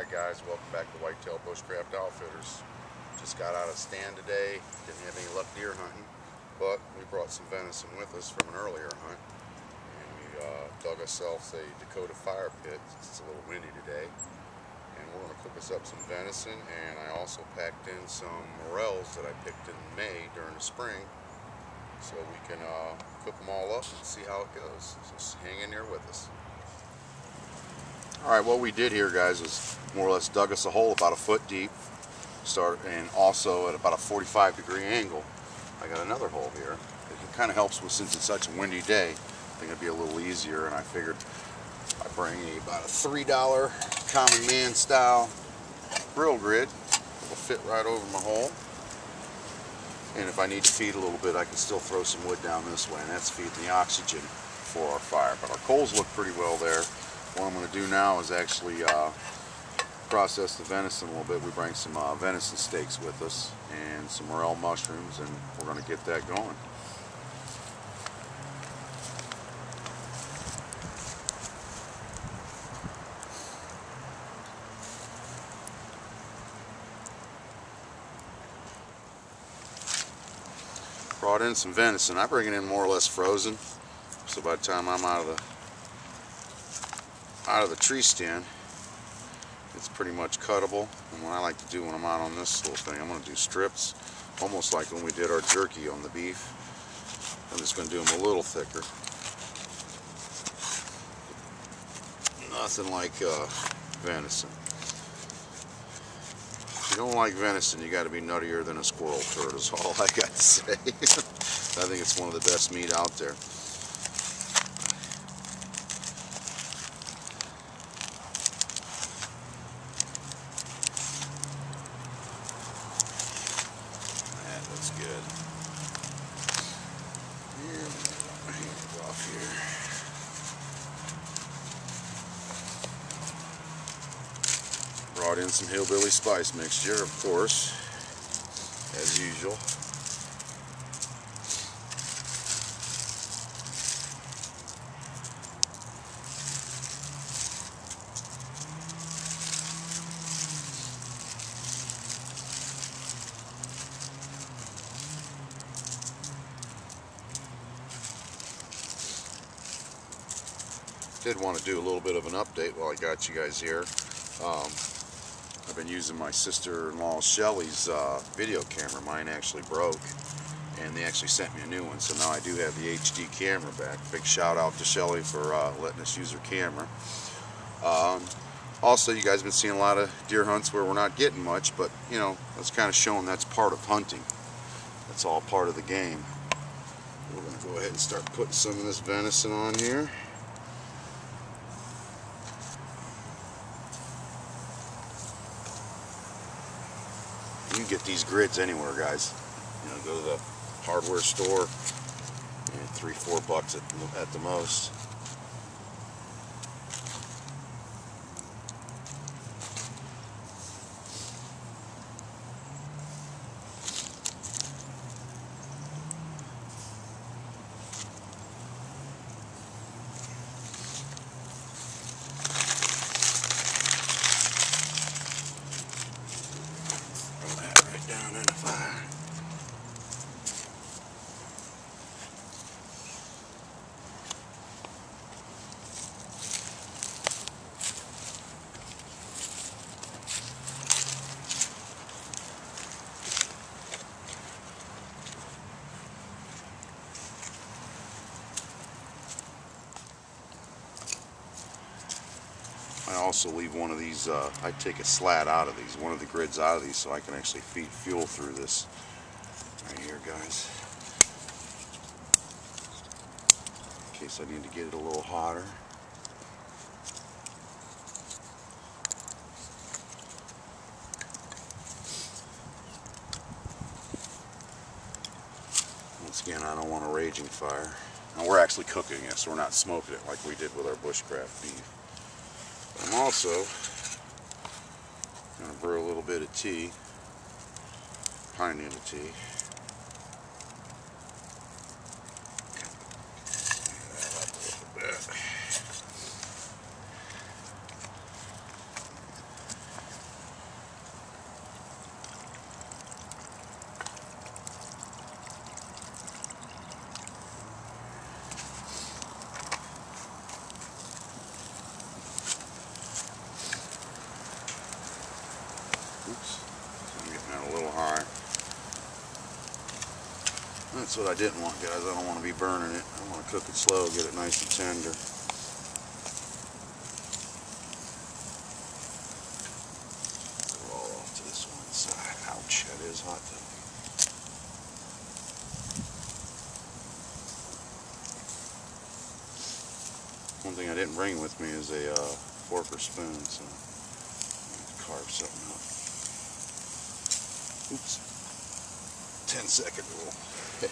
Alright guys, welcome back to Whitetail Bushcraft Outfitters. Just got out of stand today, didn't have any luck deer hunting, but we brought some venison with us from an earlier hunt. And we dug ourselves a Dakota fire pit. It's a little windy today. And we're going to cook us up some venison, and I also packed in some morels that I picked in May during the spring, so we can cook them all up and see how it goes. So just hang in there with us. Alright, what we did here, guys, was more or less dug us a hole about a foot deep, and also at about a 45-degree angle. I got another hole here. It kind of helps with, since it's such a windy day, I think it'd be a little easier, and I figured I'd bring about a $3 common man style grill grid. It'll fit right over my hole. And if I need to feed a little bit, I can still throw some wood down this way, and that's feeding the oxygen for our fire. But our coals look pretty well there. What I'm going to do now is actually process the venison a little bit. We bring some venison steaks with us and some morel mushrooms, and we're going to get that going. Brought in some venison. I bring it in more or less frozen, so by the time I'm out of the tree stand, it's pretty much cuttable. And what I like to do when I'm out on this little thing, I'm going to do strips, almost like when we did our jerky on the beef. I'm just going to do them a little thicker. Nothing like venison. If you don't like venison, you got to be nuttier than a squirrel turd, is all I got to say. I think it's one of the best meat out there. That's good. And hang it off here. Brought in some hillbilly spice mixture, of course, as usual. Did want to do a little bit of an update while I got you guys here. I've been using my sister-in-law Shelly's video camera. Mine actually broke, and they actually sent me a new one, so now I do have the HD camera back. Big shout out to Shelly for letting us use her camera. Also, you guys have been seeing a lot of deer hunts where we're not getting much, but you know, that's kind of showing that's part of hunting. That's all part of the game. We're going to go ahead and start putting some of this venison on here. You can get these grids anywhere, guys. You know, go to the hardware store, and $3-4 at the most. Down in the fire. I also leave one of these, I take a slat out of these, one of the grids out of these, so I can actually feed fuel through this right here, guys, in case I need to get it a little hotter. Once again, I don't want a raging fire. Now we're actually cooking it, so we're not smoking it like we did with our bushcraft beef. I'm also going to brew a little bit of tea, pine needle tea. That's what I didn't want, guys. I don't want to be burning it. I want to cook it slow, get it nice and tender. Roll off to this one side. Ouch, that is hot though. One thing I didn't bring with me is a fork or spoon, so I'm going to carve something up. Oops. 10-second rule. I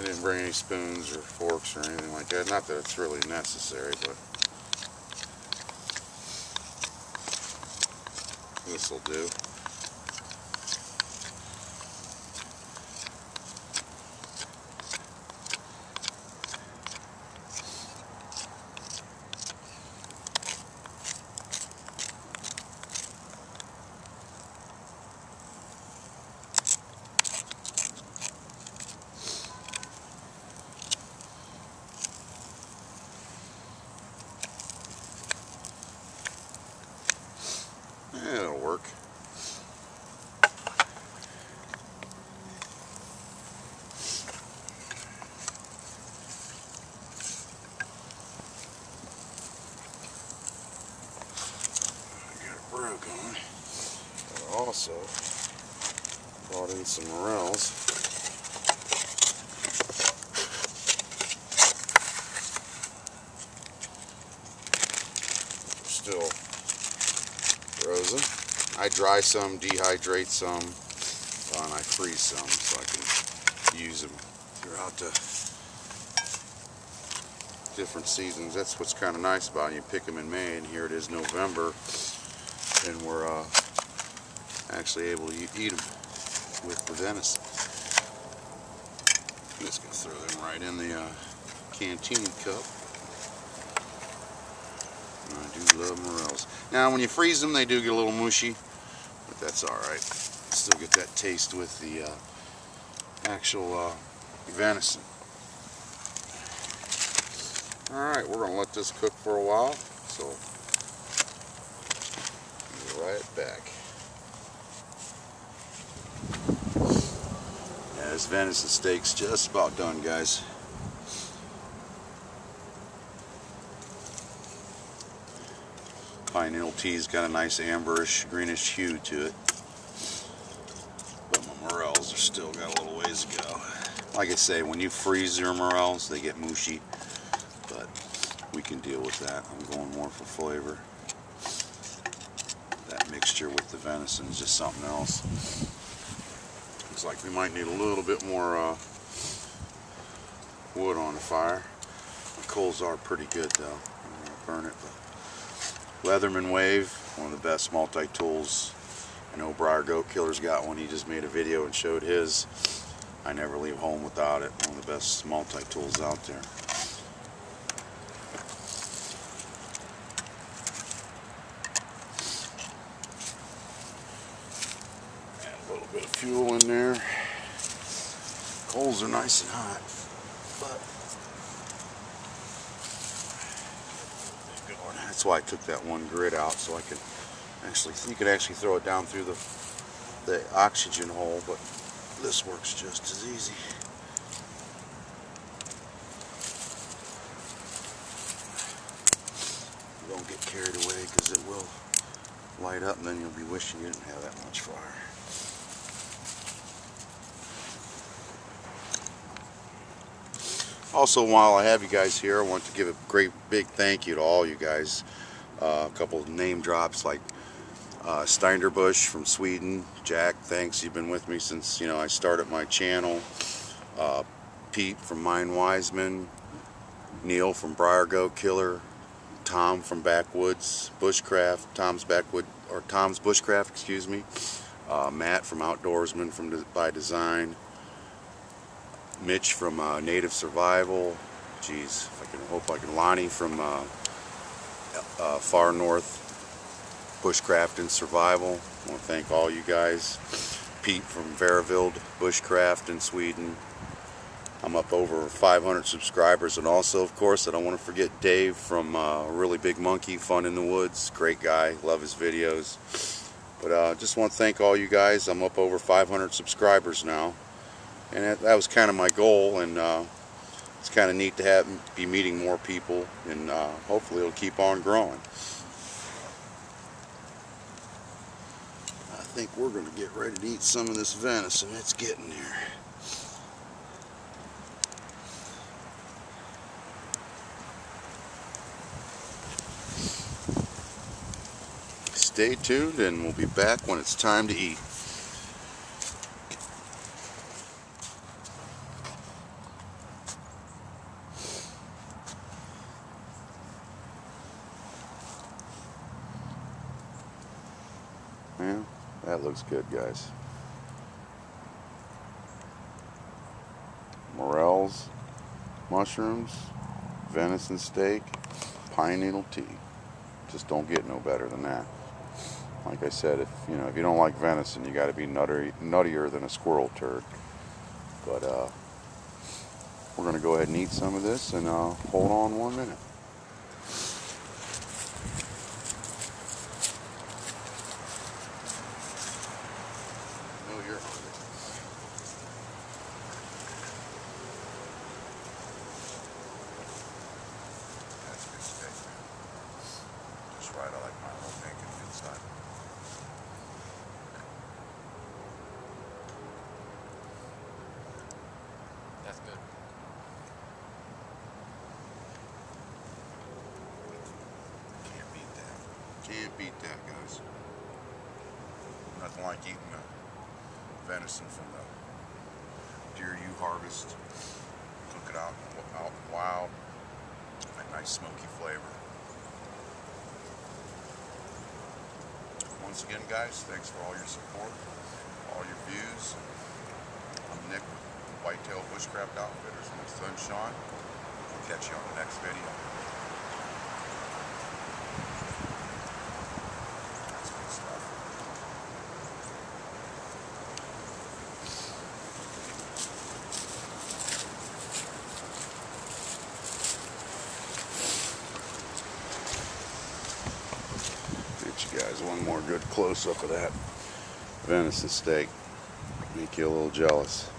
didn't bring any spoons or forks or anything like that. Not that it's really necessary, but this will do. It'll work. Got a brook on. I also brought in some morels. Still frozen. I dry some, dehydrate some, and I freeze some so I can use them throughout the different seasons. That's what's kind of nice about it. You pick them in May, and here it is November, and we're actually able to eat them with the venison. I'm just going to throw them right in the canteen cup. I do love morels. Now when you freeze them, they do get a little mushy, but that's alright. Still get that taste with the actual venison. Alright, we're going to let this cook for a while, so be right back. Yeah, this venison steak's just about done, guys. Pine needle tea's got a nice amberish, greenish hue to it. But my morels are still got a little ways to go. Like I say, when you freeze your morels, they get mushy. But we can deal with that. I'm going more for flavor. That mixture with the venison is just something else. Looks like we might need a little bit more wood on the fire. The coals are pretty good though. I'm going to burn it. But Leatherman Wave, one of the best multi-tools. I know Briar Goat Killer's got one. He just made a video and showed his. I never leave home without it. One of the best multi-tools out there. Add a little bit of fuel in there. Coals are nice and hot, but that's why I took that one grit out, so I could actually, you could actually throw it down through the oxygen hole, but this works just as easy. Don't get carried away because it will light up and then you'll be wishing you didn't have that much fire. Also, while I have you guys here, I want to give a great big thank you to all you guys. A couple of name drops like Steinderbusch from Sweden. Jack, thanks, you've been with me since I started my channel. Pete from Mine Wiseman, Neil from Briar Goat Killer, Tom from Backwoods Bushcraft, Tom's Bushcraft, excuse me. Matt from Outdoorsman by Design. Mitch from Native Survival. Geez, hope I can. Lonnie from Far North Bushcraft and Survival. I want to thank all you guys. Pete from Verivild Bushcraft in Sweden. I'm up over 500 subscribers, and also, of course, I don't want to forget Dave from Really Big Monkey, Fun in the Woods. Great guy, love his videos. But just want to thank all you guys. I'm up over 500 subscribers now, and that was kind of my goal, and it's kind of neat to be meeting more people, and hopefully it'll keep on growing. I think we're going to get ready to eat some of this venison. It's getting there. Stay tuned, and we'll be back when it's time to eat. Yeah, that looks good, guys. Morels, mushrooms, venison steak, pine needle tea. Just don't get no better than that. Like I said, if you don't like venison, you got to be nuttier than a squirrel turd. But we're going to go ahead and eat some of this, and hold on 1 minute. Oh, you're hungry. That's good steak. Just right, I like my little bacon inside. That's good. Can't beat that. Can't beat that, guys. Nothing like eating the venison from the deer you harvest. Cook it out wild. That nice smoky flavor. Once again, guys, thanks for all your support, all your views. I'm Nick with Whitetail Bushcraft Outfitters, and my son Sean. I'll catch you on the next video. That's good stuff. Get you guys one more good close-up of that venison steak. Make you a little jealous.